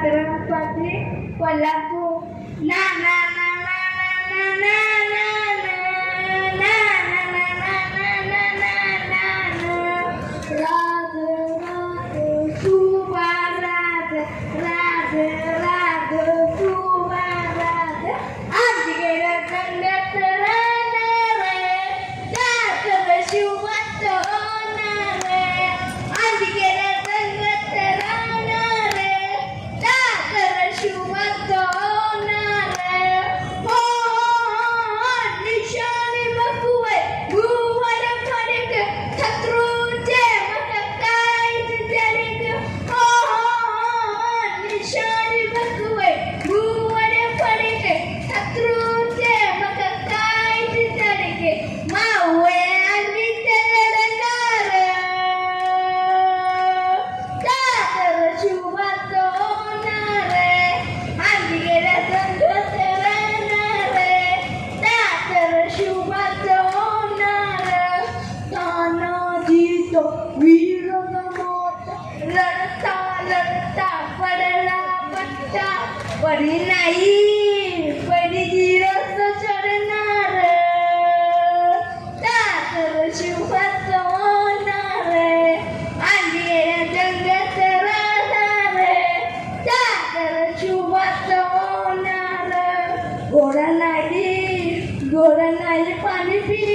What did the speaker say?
छत्रपती कोल्हापूर ना ना ना ना ना ना ना ना ना ना ना ना ना राध राध शुभा राध राध राध शुभा राध आज गेला खंडत राहणार दाखव शिवत होणार आज गेला खंडत राहणार दाखव शिवत होणार हो निशाणी बघुवे भूवर फडक शत्रूचे मग काय जरिक हो निशाणी बघुवे भूवर फडक शत्रूचे मग काय जरिक मावे आणि तेरणार दादर शिवत होणार आज गेल्या संघत राहणार दादर शिवत होणार तानाजी तो वीर गमोत लढता लढता पडला पट्टा पडी नाही पडी धीरच चढणार दादर शिवत होणार आज गेल्या जंगत राहणार दादर शिवत होणार गोडा नाही पाणी पी